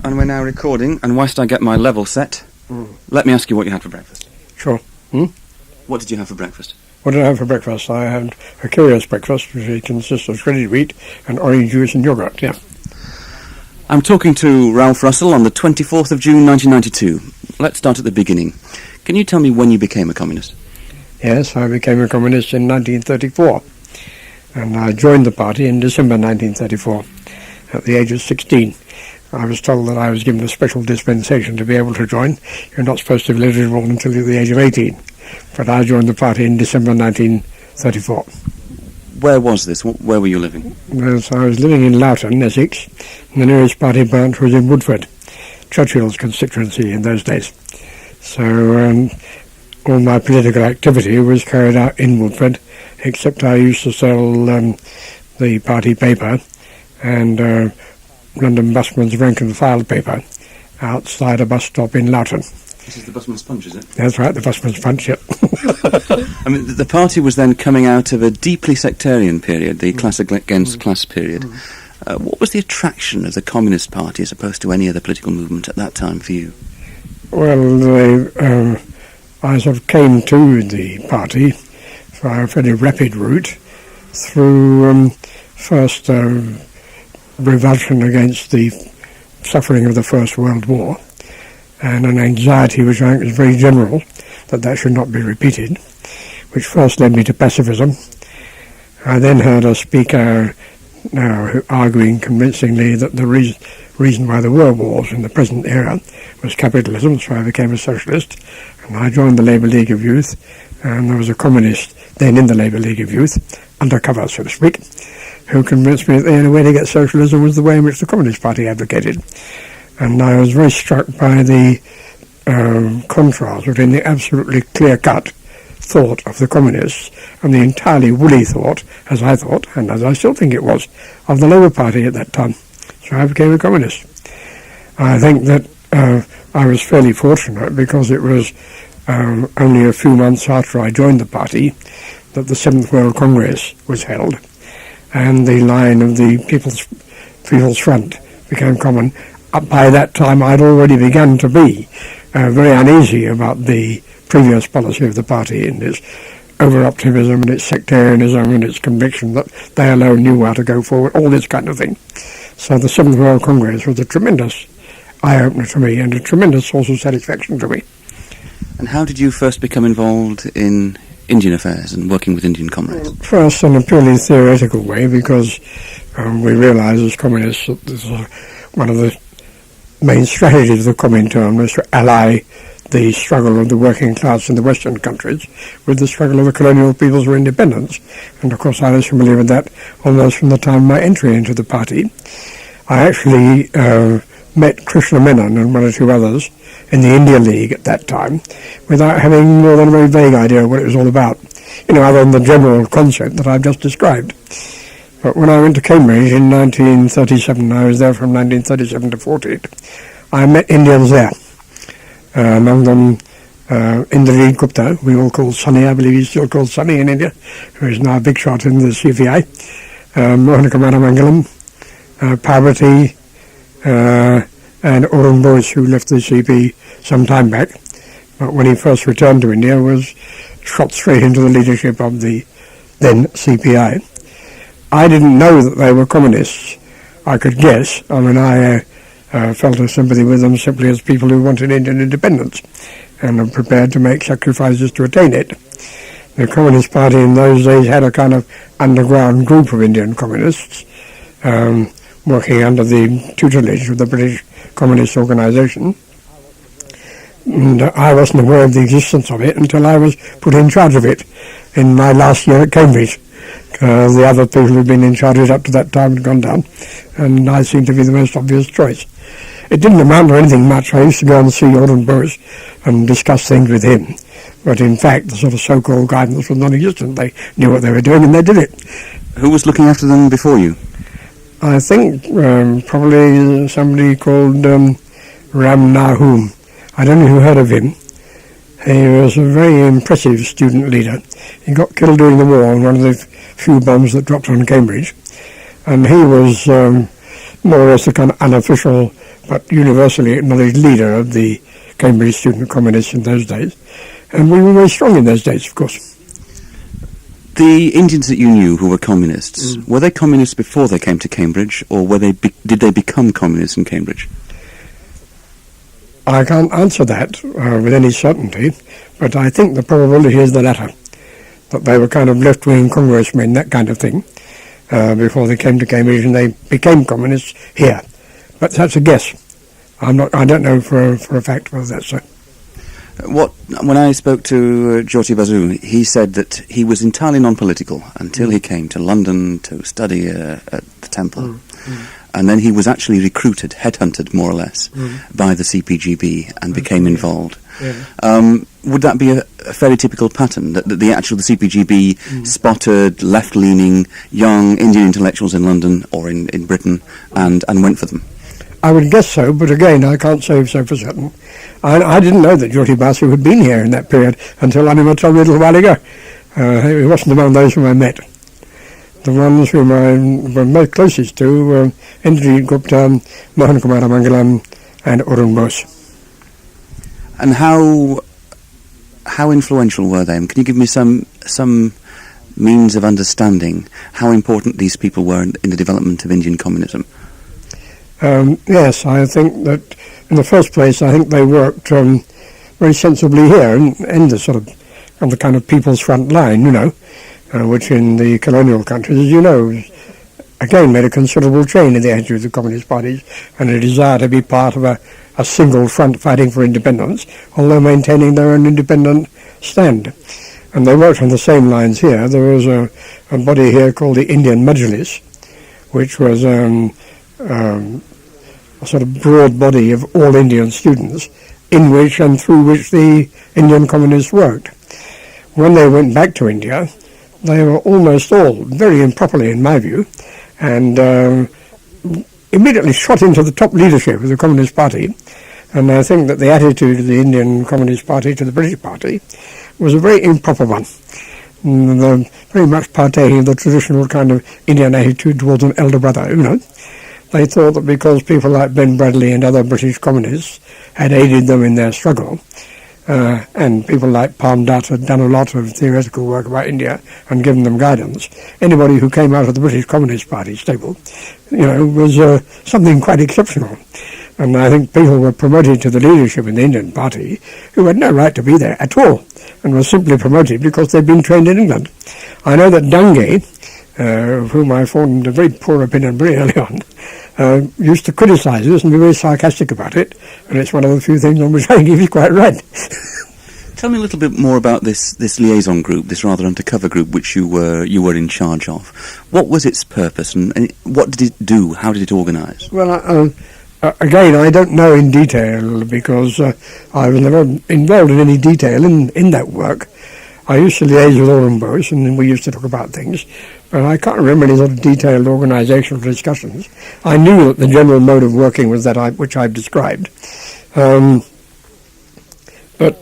And we're now recording, and whilst I get my level set, let me ask you what you had for breakfast. Sure. What did you have for breakfast? What did I have for breakfast? I had a curious breakfast, which consists of shredded wheat and orange juice and yogurt, yeah. I'm talking to Ralph Russell on the 24th of June 1992. Let's start at the beginning. Can you tell me when you became a communist? Yes, I became a communist in 1934, and I joined the party in December 1934 at the age of 16. I was told that I was given a special dispensation to be able to join. You're not supposed to be eligible until you're the age of 18. But I joined the party in December 1934. Where was this? Where were you living? Yes, I was living in Loughton, Essex, and the nearest party branch was in Woodford, Churchill's constituency in those days. So all my political activity was carried out in Woodford, except I used to sell the party paper and London Busman's rank and file paper outside a bus stop in Loughton. This is the Busman's Punch, is it? That's right, the Busman's Punch, yep. I mean, the party was then coming out of a deeply sectarian period, the class against class period. What was the attraction of the Communist Party as opposed to any other political movement at that time for you? Well, I sort of came to the party via a fairly rapid route through first revulsion against the suffering of the First World War and an anxiety which I think was very general that should not be repeated, which first led me to pacifism. I then heard a speaker arguing convincingly that the reason why there were wars in the present era was capitalism, so I became a socialist, and I joined the Labour League of Youth, and there was a communist then in the Labour League of Youth, undercover so to speak, who convinced me that the only way to get socialism was the way in which the Communist Party advocated. And I was very struck by the contrast between the absolutely clear-cut thought of the communists and the entirely woolly thought, as I thought, and as I still think it was, of the Labour Party at that time. So I became a communist. I think that I was fairly fortunate because it was only a few months after I joined the party that the Seventh World Congress was held, and the line of the People's Front became common. By that time I'd already begun to be very uneasy about the previous policy of the party and its over-optimism and its sectarianism and its conviction that they alone knew how to go forward, all this kind of thing. So the Seventh World Congress was a tremendous eye-opener to me and a tremendous source of satisfaction to me. And how did you first become involved in Indian affairs and working with Indian comrades? First, in a purely theoretical way, because we realised as communists that this was one of the main strategies of the Comintern was to ally the struggle of the working class in the Western countries with the struggle of the colonial peoples for independence. And of course I was familiar with that almost from the time of my entry into the party. I actually met Krishna Menon and one or two others in the India League at that time without having more than a very vague idea of what it was all about, other than the general concept that I've just described. But when I went to Cambridge in 1937, I was there from 1937 to 40, I met Indians there. Among them Indrajit Gupta, we all call Sunny, I believe he's still called Sunny in India, who is now a big shot in the CPI, Mohanaka Manamangalam, Parvati, and Arun Bose, who left the CP some time back, but when he first returned to India was shot straight into the leadership of the then CPI. I didn't know that they were communists. I could guess. I felt a sympathy with them simply as people who wanted Indian independence and were prepared to make sacrifices to attain it. The Communist Party in those days had a kind of underground group of Indian communists working under the tutelage of the British Communist Organisation. And I wasn't aware of the existence of it until I was put in charge of it in my last year at Cambridge. The other people who'd been in charge up to that time had gone down, and I seemed to be the most obvious choice. It didn't amount to anything much. I used to go and see Arun Bose and discuss things with him, but in fact the sort of so-called guidance was non-existent. They knew what they were doing and they did it. Who was looking after them before you? I think probably somebody called Ram Nahum. I don't know who heard of him. He was a very impressive student leader. He got killed during the war on one of the few bombs that dropped on Cambridge. And he was more or less the kind of unofficial but universally acknowledged leader of the Cambridge student communists in those days. And we were very strong in those days, of course. The Indians that you knew who were communists, were they communists before they came to Cambridge, or did they become communists in Cambridge? I can't answer that with any certainty, but I think the probability is the latter, that they were kind of left-wing congressmen, that kind of thing, before they came to Cambridge, and they became communists here. But that's a guess. I don't know for a fact whether that's so. When I spoke to Jyoti Basu, he said that he was entirely non-political until he came to London to study at the Temple. And then he was actually recruited, headhunted more or less, by the CPGB and became involved. Yeah. Would that be a fairly typical pattern, that the CPGB spotted left-leaning young Indian intellectuals in London or in Britain and went for them? I would guess so, but again, I can't say so for certain. I didn't know that Jyoti Basu had been here in that period until Anima told me a little while ago. He wasn't among those whom I met. The ones whom I were most closest to were Indrajit Gupta, Mohan Kumar Mangalam, and Arun Bose. And how influential were they? Can you give me some means of understanding how important these people were in the development of Indian communism? Yes, I think that in the first place, I think they worked very sensibly here in the sort of on the kind of people's front line, which in the colonial countries, as you know, again made a considerable change in the attitude of the communist parties and a desire to be part of a single front fighting for independence, although maintaining their own independent stand. And they worked on the same lines here. There was a body here called the Indian Majlis, which was a sort of broad body of all Indian students in which and through which the Indian communists worked. When they went back to India, they were almost all, very improperly in my view, and immediately shot into the top leadership of the Communist Party. And I think that the attitude of the Indian Communist Party to the British Party was a very improper one. Very much partaking of the traditional kind of Indian attitude towards an elder brother, They thought that because people like Ben Bradley and other British communists had aided them in their struggle, and people like Palm Dutt had done a lot of theoretical work about India and given them guidance, anybody who came out of the British Communist Party stable, was something quite exceptional. And I think people were promoted to the leadership in the Indian Party who had no right to be there at all, and were simply promoted because they'd been trained in England. I know that Dange, of whom I formed a very poor opinion very early on, used to criticise us and be very sarcastic about it, and it's one of the few things on which I think he's quite right. Tell me a little bit more about this liaison group, this rather undercover group which you were in charge of. What was its purpose, and what did it do? How did it organise? Well, again, I don't know in detail because I was never involved in any detail in that work. I used to liaise with Arun Bose, and we used to talk about things, but I can't remember any sort of detailed organisational discussions. I knew that the general mode of working was that which I've described. But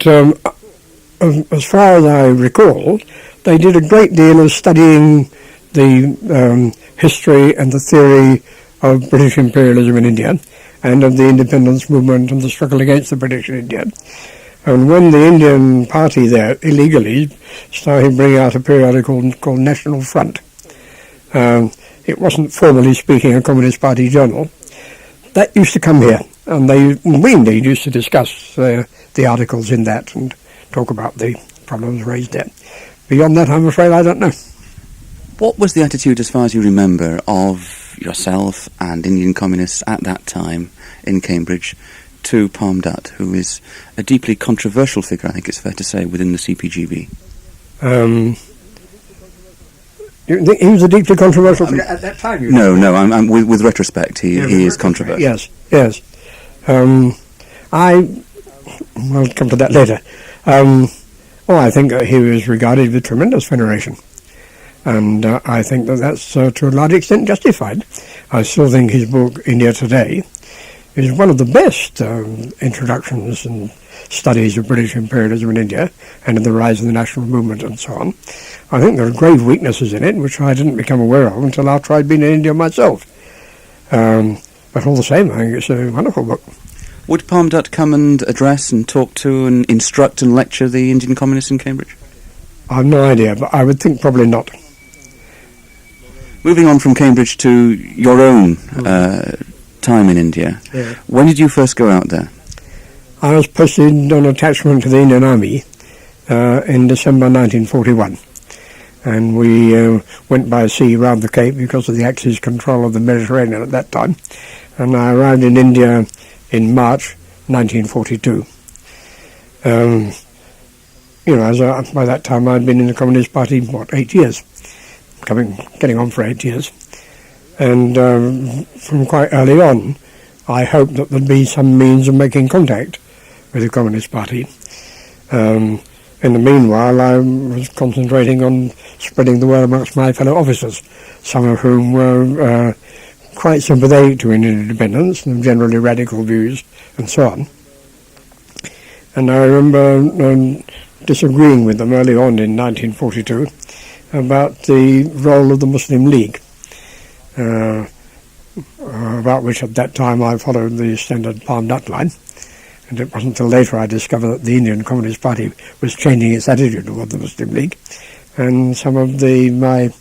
as far as I recall, they did a great deal of studying the history and the theory of British imperialism in India and of the independence movement and the struggle against the British in India. And when the Indian Party there illegally started bringing out a periodical called National Front, it wasn't formally speaking a Communist Party journal. That used to come here, and we indeed used to discuss the articles in that and talk about the problems raised there. Beyond that, I'm afraid I don't know. What was the attitude, as far as you remember, of yourself and Indian communists at that time in Cambridge to Palm Dutt, who is a deeply controversial figure, I think it's fair to say, within the CPGB? You think he was a deeply controversial figure at that time? No, I'm with retrospect, he is controversial. Yes. I'll come to that later. I think he was regarded with tremendous veneration. And I think that's to a large extent justified. I still think his book, India Today, is one of the best introductions and studies of British imperialism in India and in the rise of the national movement and so on. I think there are grave weaknesses in it, which I didn't become aware of until after I'd been in India myself. But all the same, I think it's a wonderful book. Would Palm Dutt come and address and talk to and instruct and lecture the Indian communists in Cambridge? I've no idea, but I would think probably not. Moving on from Cambridge to your own time in India, Yeah. when did you first go out there? I was posted on attachment to the Indian Army in December 1941. And we went by sea round the Cape because of the Axis control of the Mediterranean at that time. And I arrived in India in March 1942. By that time I'd been in the Communist Party, 8 years? Getting on for 8 years. And from quite early on, I hoped that there'd be some means of making contact with the Communist Party. In the meanwhile, I was concentrating on spreading the word amongst my fellow officers, some of whom were quite sympathetic to Indian independence and generally radical views and so on. And I remember disagreeing with them early on in 1942 about the role of the Muslim League, about which at that time I followed the standard Palm Dutt line. And it wasn't until later I discovered that the Indian Communist Party was changing its attitude toward the Muslim League. And some of my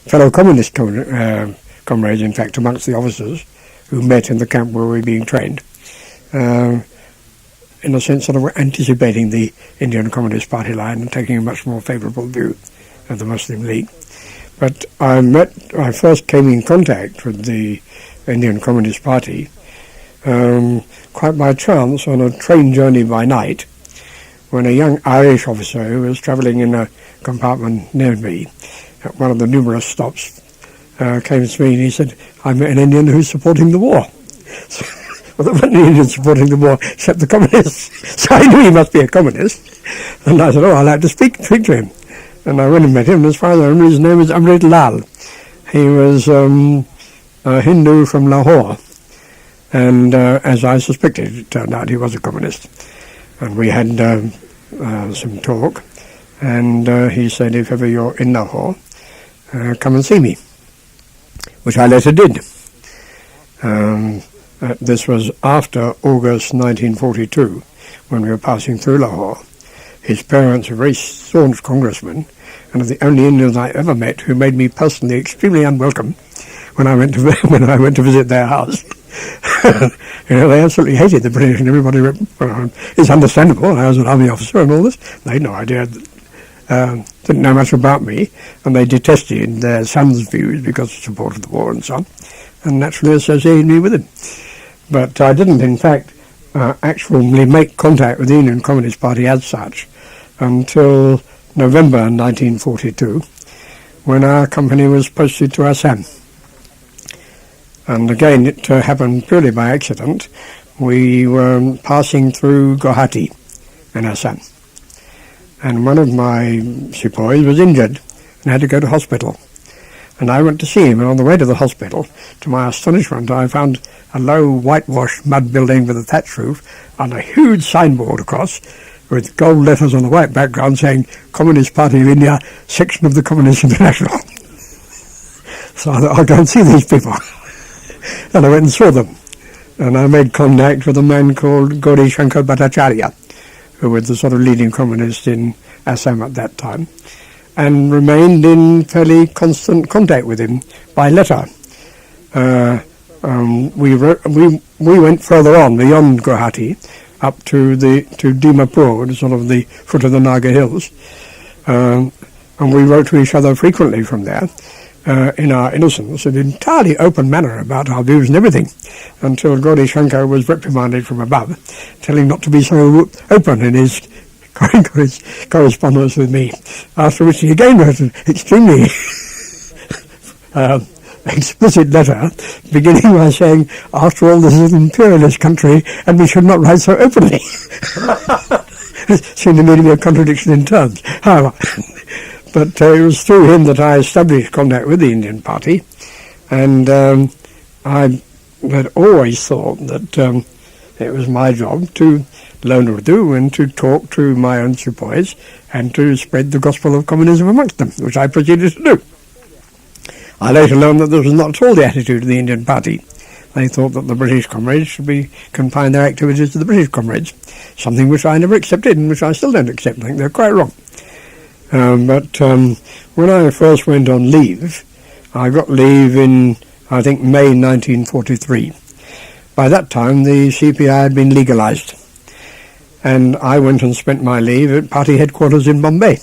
fellow communist comrades, in fact, amongst the officers who met in the camp where we were being trained, in a sense sort of were anticipating the Indian Communist Party line and taking a much more favourable view of the Muslim League. But I first came in contact with the Indian Communist Party quite by chance on a train journey by night, when a young Irish officer who was travelling in a compartment near me at one of the numerous stops came to me and he said, "I'm an Indian who's supporting the war." Well, there weren't any Indians supporting the war except the communists, so I knew he must be a communist. And I said, "Oh, I'd like to speak to him." And I went and met him, and as far as I remember, his name was Amrit Lal. He was a Hindu from Lahore. And as I suspected, it turned out he was a communist. And we had some talk, and he said, "If ever you're in Lahore, come and see me," which I later did. This was after August 1942, when we were passing through Lahore. His parents were very staunch congressmen, and are the only Indians I ever met who made me personally extremely unwelcome when I went to visit their house. They absolutely hated the British, and everybody. It's understandable. I was an army officer and all this. They had no idea, didn't know much about me, and they detested their son's views because of support of the war and so on, and naturally associated me with him. But I didn't, in fact, actually make contact with the Indian Communist Party as such until November 1942, when our company was posted to Assam. And again, it happened purely by accident. We were passing through Guwahati in Assam, and one of my sepoys was injured and had to go to hospital. And I went to see him, and on the way to the hospital, to my astonishment, I found a low whitewashed mud building with a thatch roof and a huge signboard across with gold letters on the white background saying Communist Party of India, section of the Communist International. So I thought, I'll go and see these people. And I went and saw them. And I made contact with a man called Gauri Shankar Bhattacharya, who was the sort of leading communist in Assam at that time, and remained in fairly constant contact with him by letter. We went further on beyond Guwahati, up to Dimapur, sort of the foot of the Naga Hills, and we wrote to each other frequently from there, in our innocence, in an entirely open manner about our views and everything, until Gauri Shankar was reprimanded from above, telling not to be so open in his correspondence with me, after which he again wrote an extremely explicit letter, beginning by saying, "After all, this is an imperialist country, and we should not write so openly." It seemed to me to be a contradiction in terms. However, but it was through him that I established contact with the Indian Party, and I had always thought that it was my job to learn Urdu and to talk to my own sepoys and to spread the gospel of communism amongst them, which I proceeded to do. I later learned that this was not at all the attitude of the Indian Party. They thought that the British comrades should confine their activities to the British comrades, something which I never accepted and which I still don't accept. I think they're quite wrong. But when I first went on leave, I got leave in, I think, May 1943. By that time, the CPI had been legalised, and I went and spent my leave at party headquarters in Bombay.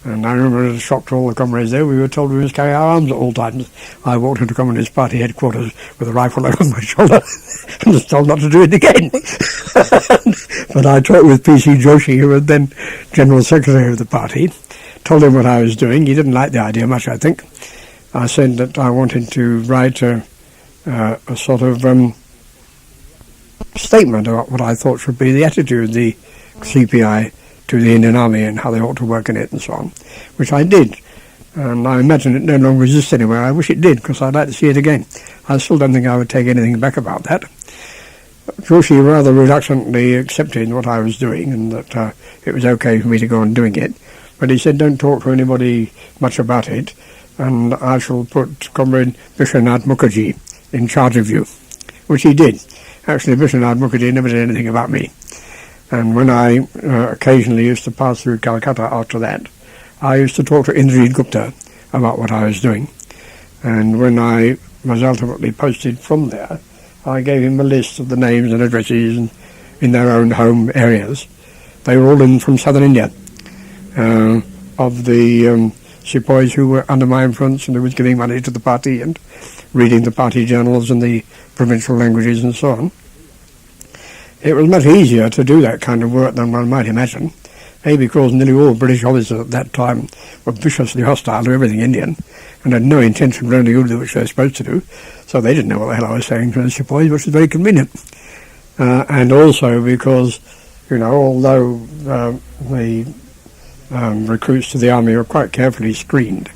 And I remember, as a shock to all the comrades there, we were told we must carry our arms at all times. I walked into Communist Party headquarters with a rifle over my shoulder and was told not to do it again. But I talked with P.C. Joshi, who was then General Secretary of the party, told him what I was doing. He didn't like the idea much, I think. I said that I wanted to write a sort of statement about what I thought should be the attitude of the CPI to the Indian Army and how they ought to work in it and so on, which I did. And I imagine it no longer exists anywhere. I wish it did, because I'd like to see it again. I still don't think I would take anything back about that. Joshi rather reluctantly accepted what I was doing and that it was okay for me to go on doing it. But he said, don't talk to anybody much about it, and I shall put Comrade Vishwanath Mukherjee in charge of you, which he did. Actually, Vishwanath Mukherjee never did anything about me. And when I occasionally used to pass through Calcutta after that, I used to talk to Indrajit Gupta about what I was doing. And when I was ultimately posted from there, I gave him a list of the names and addresses in their own home areas. They were all in from southern India, of the sepoys who were under my influence and who was giving money to the party and reading the party journals in the provincial languages and so on. It was much easier to do that kind of work than one might imagine, because nearly all British officers at that time were viciously hostile to everything Indian and had no intention of learning Urdu, which they were supposed to do, so they didn't know what the hell I was saying to the sepoys, which was very convenient. And also because, although the recruits to the army were quite carefully screened,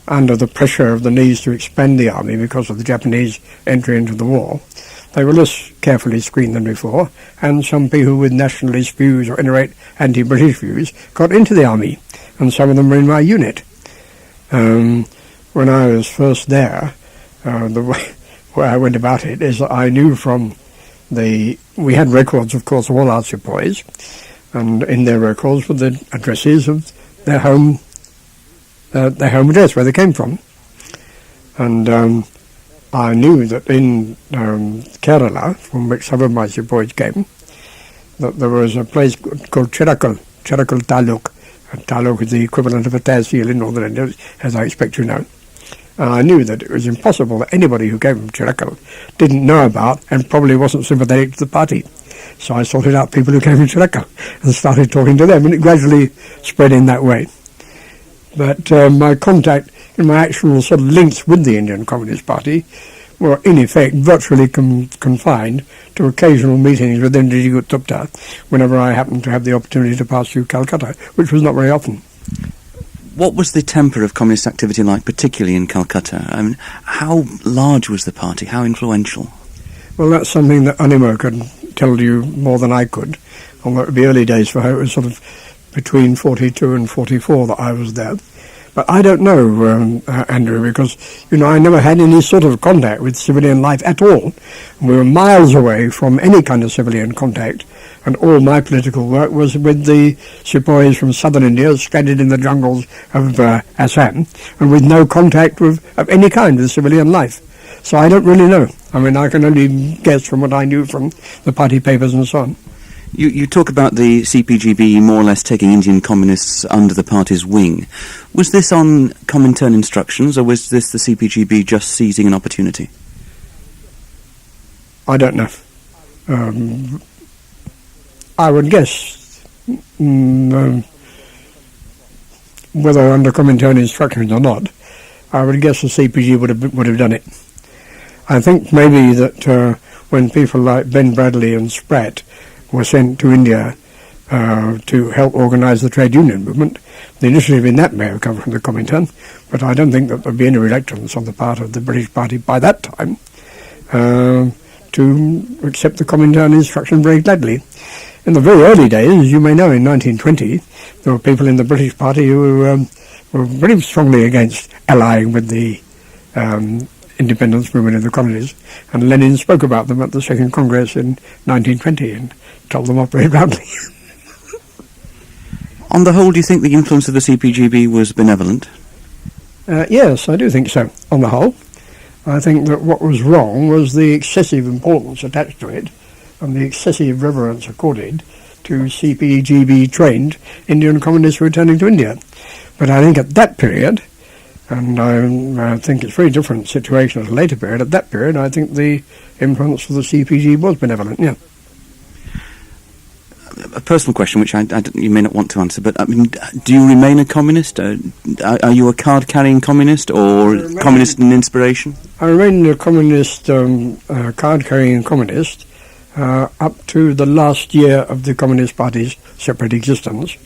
under the pressure of the needs to expand the army because of the Japanese entry into the war, they were less carefully screened than before, and some people with nationalist views or anti-British views got into the army, and some of them were in my unit. When I was first there, the way I went about it is that I knew from we had records, of course, of all our sepoys, and in their records were the addresses of their home address, where they came from. And I knew that in Kerala, from which some of my sepoys came, that there was a place called Chirakal Taluk. Taluk is the equivalent of a tehsil in northern India, as I expect you know. And I knew that it was impossible that anybody who came from Chirakal didn't know about and probably wasn't sympathetic to the party. So I sorted out people who came from Chirakal and started talking to them, and it gradually spread in that way. But my contact and my actual sort of links with the Indian Communist Party were in effect virtually confined to occasional meetings with Indrajit Gupta whenever I happened to have the opportunity to pass through Calcutta, which was not very often. What was the temper of communist activity like, particularly in Calcutta? I mean, how large was the party? How influential? Well, that's something that Anima could tell you more than I could. Although it would be early days for her, it was sort of between 42 and 44 that I was there. But I don't know, Andrew, because, I never had any sort of contact with civilian life at all. We were miles away from any kind of civilian contact, and all my political work was with the sepoys from southern India, stranded in the jungles of Assam, and with no contact of any kind with civilian life. So I don't really know. I mean, I can only guess from what I knew from the party papers and so on. You talk about the CPGB more or less taking Indian communists under the party's wing. Was this on Comintern instructions, or was this the CPGB just seizing an opportunity? I don't know. I would guess whether under Comintern instructions or not, I would guess the CPG would have done it. I think maybe that when people like Ben Bradley and Spratt were sent to India to help organise the trade union movement, the initiative in that may have come from the Comintern, but I don't think that there would be any reluctance on the part of the British Party by that time to accept the Comintern instruction very gladly. In the very early days, as you may know, in 1920, there were people in the British Party who were were very strongly against allying with the independence movement of the colonies, and Lenin spoke about them at the Second Congress in 1920 and told them off very roundly. On the whole, do you think the influence of the CPGB was benevolent? Yes, I do think so, on the whole. I think that what was wrong was the excessive importance attached to it and the excessive reverence accorded to CPGB-trained Indian communists returning to India. But I think at that period, and I think it's a very different situation at a later period, at that period I think the influence of the CPG was benevolent, yeah. A personal question, which you may not want to answer, but I mean, do you remain a communist? Are you a card-carrying communist or communist in inspiration? I remained a communist, card-carrying communist, up to the last year of the Communist Party's separate existence.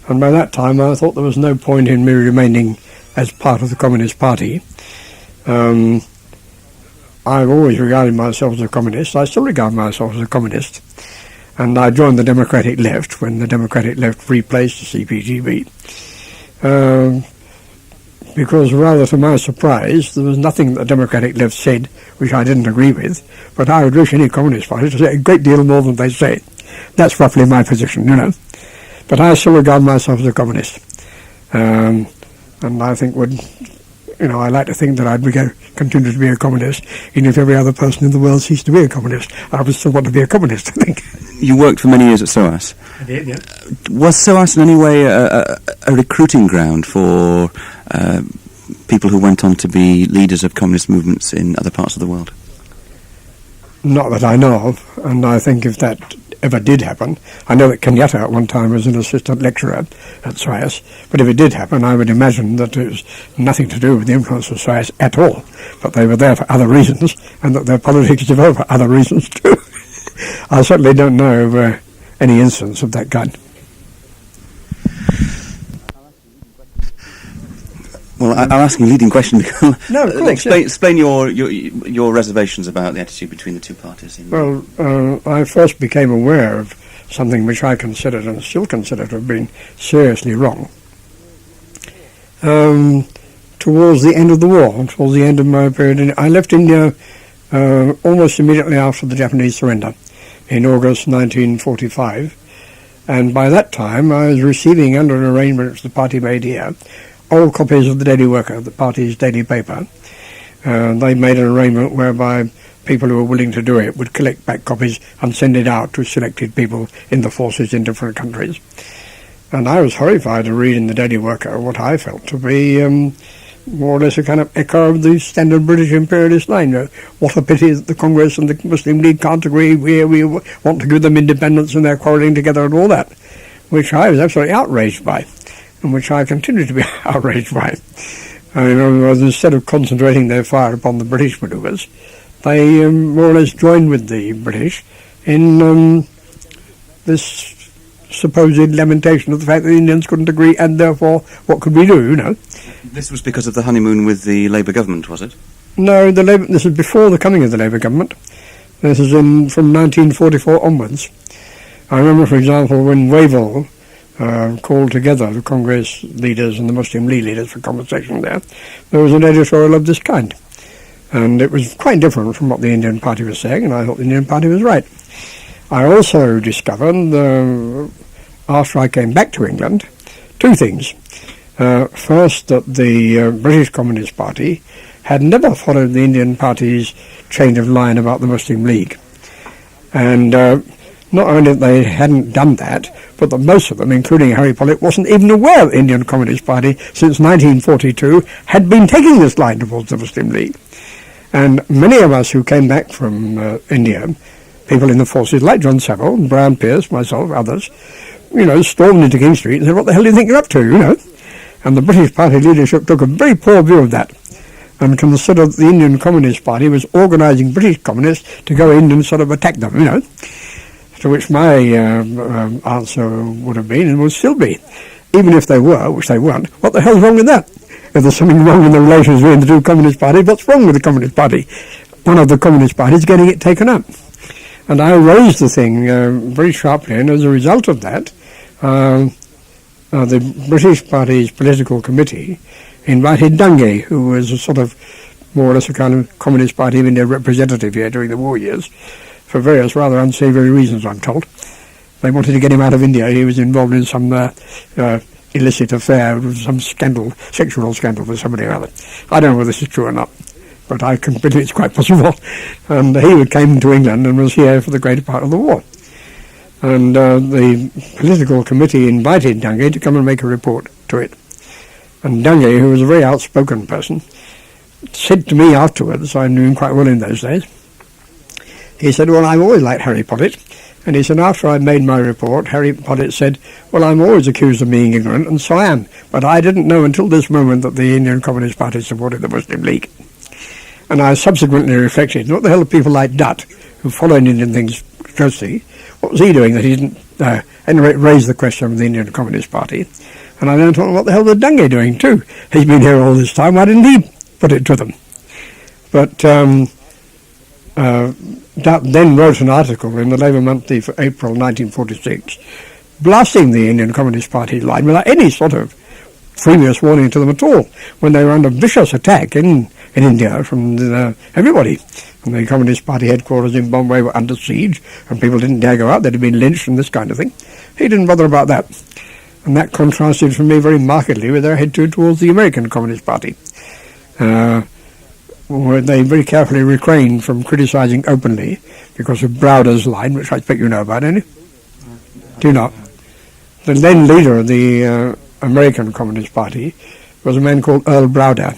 And by that time I thought there was no point in me remaining as part of the Communist Party. I've always regarded myself as a communist. I still regard myself as a communist. And I joined the Democratic Left when the Democratic Left replaced the CPGB. Because rather to my surprise, there was nothing that the Democratic Left said which I didn't agree with, but I would wish any Communist Party to say a great deal more than they say. That's roughly my position, you know. But I still regard myself as a communist. And I think I like to think that I'd continue to be a communist, even if every other person in the world ceased to be a communist. I would still want to be a communist, I think. You worked for many years at SOAS. I did, yeah. Was SOAS in any way a recruiting ground for people who went on to be leaders of communist movements in other parts of the world? Not that I know of, and I think if that ever did happen, I know that Kenyatta at one time was an assistant lecturer at SOAS, but if it did happen, I would imagine that it was nothing to do with the influence of SOAS at all, but they were there for other reasons, and that their politics developed for other reasons too. I certainly don't know any instance of that kind. Well, I'll ask you a leading question. No, of course, explain your reservations about the attitude between the two parties. Well, I first became aware of something which I considered and still consider to have been seriously wrong. Towards the end of the war, towards the end of my period, I left India almost immediately after the Japanese surrender in August 1945, and by that time I was receiving, under an arrangement which the party made here, all copies of the Daily Worker, the party's daily paper. They made an arrangement whereby people who were willing to do it would collect back copies and send it out to selected people in the forces in different countries. And I was horrified to read in the Daily Worker what I felt to be more or less a kind of echo of the standard British imperialist line. What a pity that the Congress and the Muslim League can't agree, we want to give them independence and they're quarrelling together and all that, which I was absolutely outraged by, and which I continue to be outraged by. In other words, instead of concentrating their fire upon the British manoeuvres, they more or less joined with the British in this supposed lamentation of the fact that the Indians couldn't agree, and therefore, what could we do, you know? This was because of the honeymoon with the Labour government, was it? No, this is before the coming of the Labour government. This is from 1944 onwards. I remember, for example, when Wavell called together the Congress leaders and the Muslim League leaders for conversation there was an editorial of this kind. And it was quite different from what the Indian Party was saying, and I thought the Indian Party was right. I also discovered, after I came back to England, two things. First, that the British Communist Party had never followed the Indian Party's chain of line about the Muslim League. And not only that they hadn't done that, but that most of them, including Harry Pollock, wasn't even aware that the Indian Communist Party, since 1942, had been taking this line towards the Muslim League. And many of us who came back from India, people in the forces like John Savile, Brian Pierce, myself, others, stormed into King Street and said, what the hell do you think you're up to, And the British Party leadership took a very poor view of that and considered the Indian Communist Party was organising British communists to go in and sort of attack them, To which my answer would have been, and would still be, even if they were, which they weren't, what the hell's wrong with that? If there's something wrong in the relations between the two Communist parties, what's wrong with the Communist Party? One of the Communist parties getting it taken up. And I raised the thing very sharply, and as a result of that, the British Party's political committee invited Dungy, who was a sort of more or less a kind of Communist Party of India representative here during the war years, for various rather unsavoury reasons, I'm told. They wanted to get him out of India. He was involved in some illicit affair, some scandal, sexual scandal with somebody or other. I don't know whether this is true or not, but I can believe it's quite possible. And he came to England and was here for the greater part of the war. And the political committee invited Dungy to come and make a report to it. And Dungy, who was a very outspoken person, said to me afterwards, I knew him quite well in those days, he said, well, I've always liked Harry Pottett. And he said, after I made my report, Harry Pottett said, well, I'm always accused of being ignorant, and so I am. But I didn't know until this moment that the Indian Communist Party supported the Muslim League. And I subsequently reflected, what the hell are people like Dutt, who followed Indian things closely, what was he doing that he didn't raise the question of the Indian Communist Party? And I then thought, what the hell was Dungy doing too? He's been here all this time, why didn't he put it to them? But Dutt then wrote an article in the Labour Monthly for April 1946, blasting the Indian Communist Party line without any sort of previous warning to them at all, when they were under vicious attack in India from everybody. And the Communist Party headquarters in Bombay were under siege, and people didn't dare go out, they'd have been lynched and this kind of thing. He didn't bother about that. And that contrasted for me very markedly with their attitude towards the American Communist Party. Where they very carefully refrained from criticising openly because of Browder's line, which I expect you know about, don't you? Do you not? The then leader of the American Communist Party was a man called Earl Browder.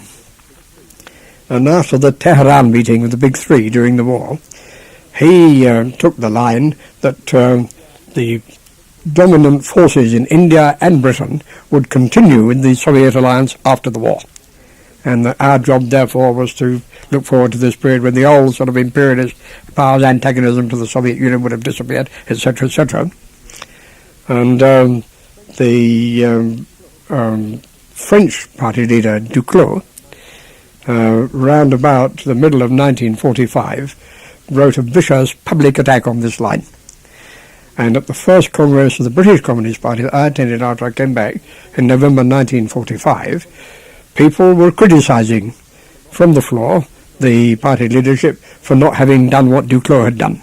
And after the Tehran meeting with the Big Three during the war, he took the line that the dominant forces in India and Britain would continue in the Soviet alliance after the war. And our job, therefore, was to look forward to this period when the old sort of imperialist powers' antagonism to the Soviet Union would have disappeared, etc., etc. And the French party leader, Duclos, round about the middle of 1945, wrote a vicious public attack on this line. And at the first Congress of the British Communist Party that I attended after I came back in November 1945, people were criticising from the floor the party leadership for not having done what Duclos had done.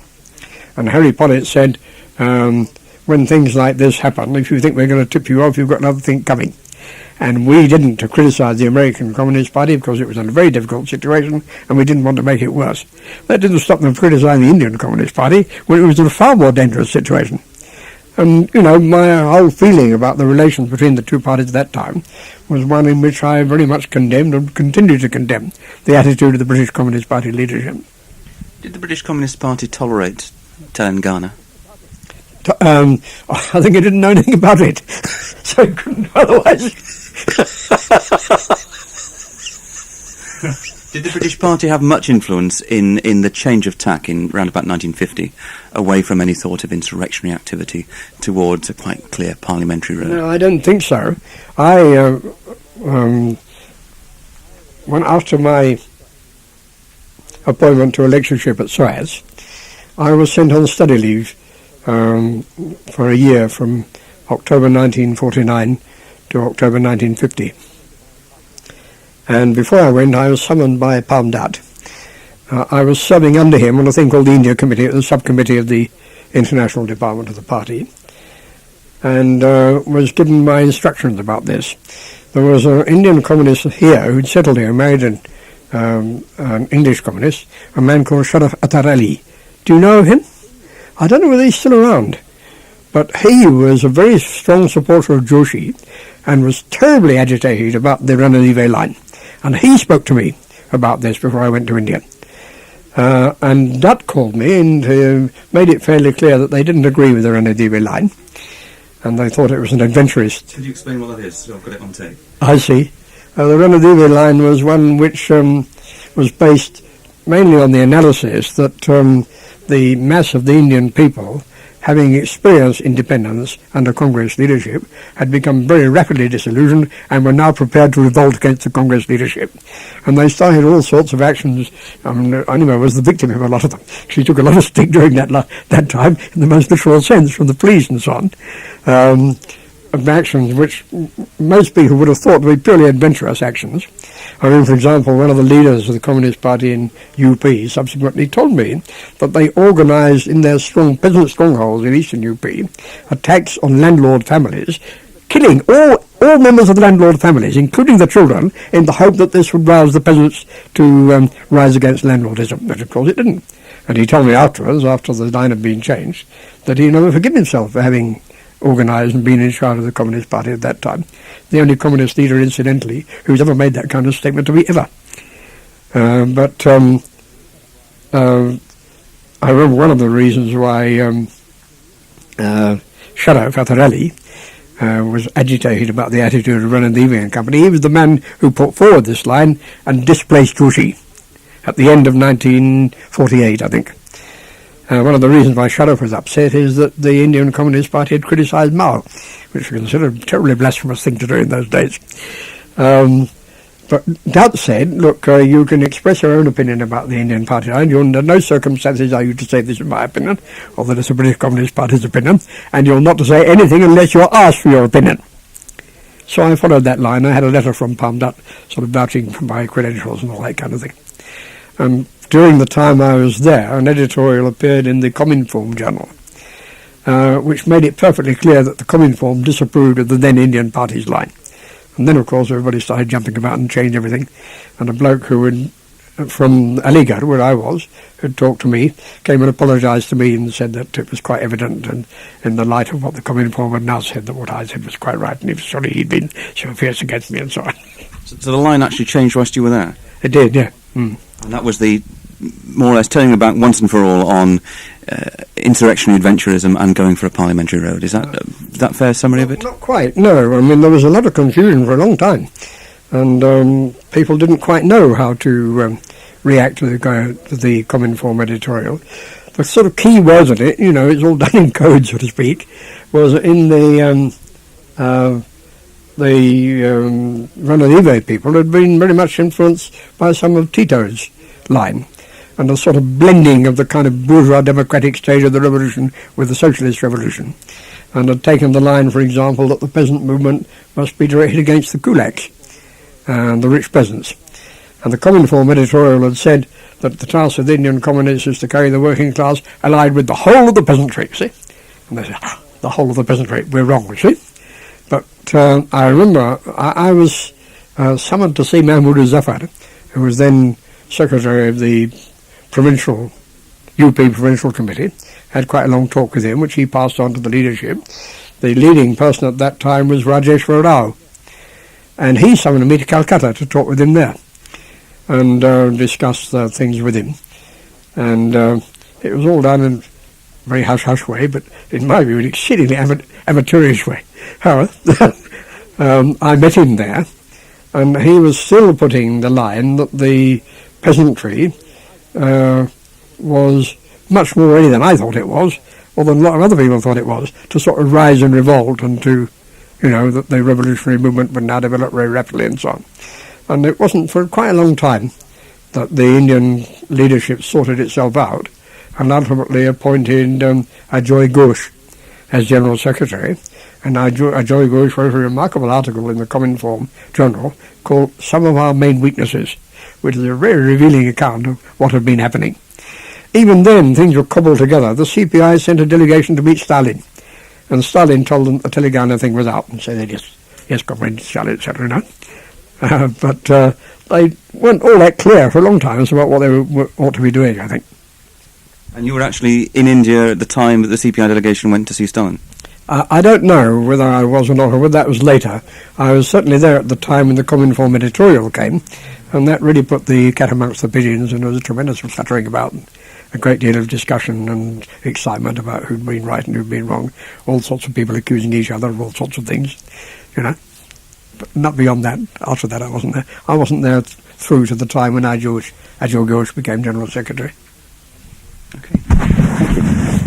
And Harry Pottett said, when things like this happen, if you think we're going to tip you off, you've got another thing coming. And we didn't criticise the American Communist Party because it was in a very difficult situation and we didn't want to make it worse. That didn't stop them criticising the Indian Communist Party when it was in a far more dangerous situation. And, you know, my whole feeling about the relations between the two parties at that time was one in which I very much condemned and continue to condemn the attitude of the British Communist Party leadership. Did the British Communist Party tolerate Telangana? I think I didn't know anything about it, so I couldn't otherwise. Did the British Party have much influence in the change of tack in around about 1950, away from any thought of insurrectionary activity towards a quite clear parliamentary road? No, I don't think so. When after my appointment to a lectureship at SOAS, I was sent on study leave for a year from October 1949 to October 1950. And before I went, I was summoned by Palm Dutt. I was serving under him on a thing called the India Committee, the subcommittee of the International Department of the party, and was given my instructions about this. There was an Indian communist here who'd settled here, married an English communist, a man called Sharaf Atar Ali. Do you know him? I don't know whether he's still around, but he was a very strong supporter of Joshi and was terribly agitated about the Ranadive line. And he spoke to me about this before I went to India. And Dutt called me and made it fairly clear that they didn't agree with the Ranadive line. And they thought it was an adventurist. Could you explain what that is? So I've got it on tape. I see. The Ranadive line was one which was based mainly on the analysis that the mass of the Indian people, having experienced independence under Congress leadership, had become very rapidly disillusioned and were now prepared to revolt against the Congress leadership. And they started all sorts of actions. Anima was the victim of a lot of them. She took a lot of stick during that time, in the most literal sense, from the police and so on. of actions which most people would have thought to be purely adventurous actions. I mean, for example, one of the leaders of the Communist Party in UP subsequently told me that they organised in their strong peasant strongholds in eastern UP attacks on landlord families, killing all members of the landlord families, including the children, in the hope that this would rouse the peasants to rise against landlordism. But of course it didn't. And he told me afterwards, after the line had been changed, that he never forgive himself for having organised and been in charge of the Communist Party at that time. The only communist leader, incidentally, who's ever made that kind of statement to me ever. But I remember one of the reasons why Sharaf Atharali was agitated about the attitude of running the Evian Company. He was the man who put forward this line and displaced Joshi at the end of 1948, I think. One of the reasons why Sharaf was upset is that the Indian Communist Party had criticised Mao, which was considered a terribly blasphemous thing to do in those days. But that said, look, you can express your own opinion about the Indian Party line. Under no circumstances are you to say this is my opinion, or that it's the British Communist Party's opinion, and you're not to say anything unless you're asked for your opinion. So I followed that line. I had a letter from Palmdut sort of vouching for my credentials and all that kind of thing. During the time I was there, an editorial appeared in the Cominform journal, which made it perfectly clear that the Cominform disapproved of the then Indian Party's line. And then, of course, everybody started jumping about and changed everything. And a bloke who had, from Aligarh, where I was, who'd talked to me, came and apologised to me and said that it was quite evident, and in the light of what the Cominform had now said, that what I said was quite right, and he was sorry he'd been so fierce against me and so on. So the line actually changed whilst you were there? It did, yeah. Mm. And that was the more or less turning the back once and for all on insurrectionary adventurism and going for a parliamentary road. Is that fair summary of it? Not quite, no. I mean, there was a lot of confusion for a long time, and people didn't quite know how to react to the Cominform editorial. The sort of key words in it, it's all done in code, so to speak, was in the Ranadive people had been very much influenced by some of Tito's line, and a sort of blending of the kind of bourgeois democratic stage of the revolution with the socialist revolution, and had taken the line, for example, that the peasant movement must be directed against the kulaks and the rich peasants. And the Cominform editorial had said that the task of the Indian communists is to carry the working class allied with the whole of the peasantry, see? And they said, the whole of the peasantry, we're wrong, see? But I remember I was summoned to see Mahmoud Zafar, who was then secretary of the UP Provincial Committee. Had quite a long talk with him, which he passed on to the leadership. The leading person at that time was Rajeshwar Rao, and he summoned me to Calcutta to talk with him there and discuss things with him. And it was all done in a very hush-hush way, but in my view, an exceedingly amateurish way. However, I met him there, and he was still putting the line that the peasantry was much more ready than I thought it was, or than a lot of other people thought it was, to sort of rise and revolt, and to, that the revolutionary movement would now develop very rapidly and so on. And it wasn't for quite a long time that the Indian leadership sorted itself out and ultimately appointed Ajoy Ghosh as General Secretary. And Ajoy Ghosh wrote a remarkable article in the Cominform journal called Some of Our Main Weaknesses, which is a very revealing account of what had been happening. Even then, things were cobbled together. The CPI sent a delegation to meet Stalin, and Stalin told them the Telangana thing was out, and said, yes, Comrade Stalin, etc. But they weren't all that clear for a long time about what they ought to be doing, I think. And you were actually in India at the time that the CPI delegation went to see Stalin? I don't know whether I was or not, or whether that was later. I was certainly there at the time when the Cominform editorial came, and that really put the cat amongst the pigeons, and there was a tremendous fluttering about, a great deal of discussion and excitement about who'd been right and who'd been wrong, all sorts of people accusing each other of all sorts of things, But not beyond that. After that, I wasn't there. I wasn't there through to the time when Ajoy Ghosh became General Secretary. Okay. Thank you.